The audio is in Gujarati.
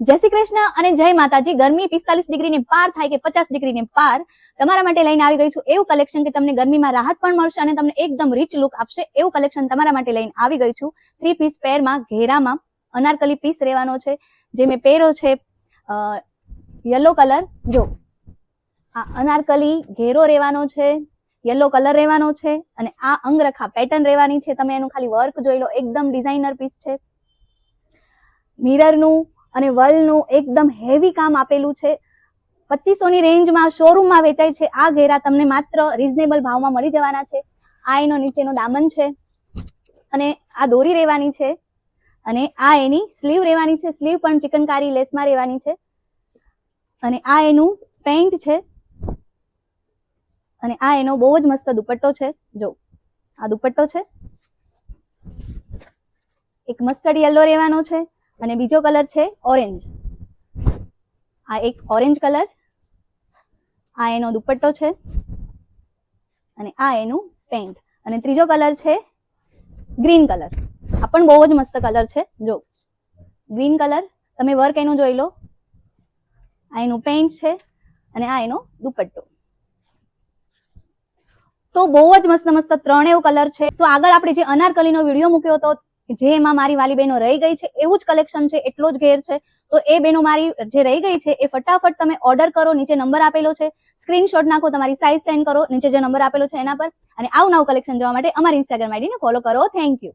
જય શ્રી કૃષ્ણ અને જય માતાજી. ગરમી 45 ડિગ્રીને પાર થાય કે 50 ડિગ્રીને પાર તમારા માટે લઈને આવી ગઈ છું એવું કલેક્શન કે તમને ગરમીમાં રાહત પણ મળશે અને તમને એકદમ રીચ લુક આપશે એવું કલેક્શન તમારા માટે લઈને આવી ગઈ છું. 3 પીસ પેરમાં ઘેરામાં અનારકલી પીસ રહેવાનો છે. જે મેં પહેર્યો છે યલો કલર. જો આ અનારકલી ઘેરો રહેવાનો છે, યલો કલર રહેવાનો છે અને આ અંગરખા પેટર્ન રહેવાની છે. તમે એનું ખાલી વર્ક જોઈ લો, એકદમ ડિઝાઇનર પીસ છે. મિરરનું અને વર્લનું એકદમ હેવી કામ આપેલું છે. 2500 ની રેન્જમાં શોરૂમમાં વેચાય છે. આ ઘેરા તમને માત્ર રીઝનેબલ ભાવમાં મળી જવાના છે. આ એનો નીચેનો દામન છે અને આ દોરી રહેવાની છે અને આ એની સ્લીવ રહેવાની છે. સ્લીવ પણ ચિકનકારી લેસમાં રહેવાની છે અને આ એનું પેન્ટ છે અને આ એનો બહુ જ મસ્ત દુપટ્ટો છે. જો આ દુપટ્ટો છે, એક મસ્ટર્ડ યલો રહેવાનો છે અને બીજો કલર છે ઓરેન્જ. આ એક ઓરેન્જ કલર, આ એનો દુપટ્ટો છે અને આ એનું પેન્ટ અને ત્રીજો કલર છે ગ્રીન કલર. આ પણ બહુ જ મસ્ત કલર છે. જો ગ્રીન કલર, તમે વર્ક એનું જોઈ લો. આ એનું પેન્ટ છે અને આ એનો દુપટ્ટો. તો બહુ જ મસ્ત મસ્ત ત્રણેય કલર છે. તો આગળ આપણે જે અનારકલીનો વિડીયો મૂક્યો હતો જે એમાં મારી વાલી બહેનો રહી ગઈ છે એવું જ કલેક્શન છે, એટલો જ ઘેર છે. તો એ બહેનો મારી જે રહી ગઈ છે એ ફટાફટ તમે ઓર્ડર કરો. નીચે નંબર આપેલો છે, સ્ક્રીનશોટ નાખો, તમારી સાઇઝ સેન્ડ કરો નીચે જે નંબર આપેલો છે એના પર. અને આવું નવું કલેક્શન જોવા માટે અમારી ઇન્સ્ટાગ્રામ આઈડીને ફોલો કરો. Thank you.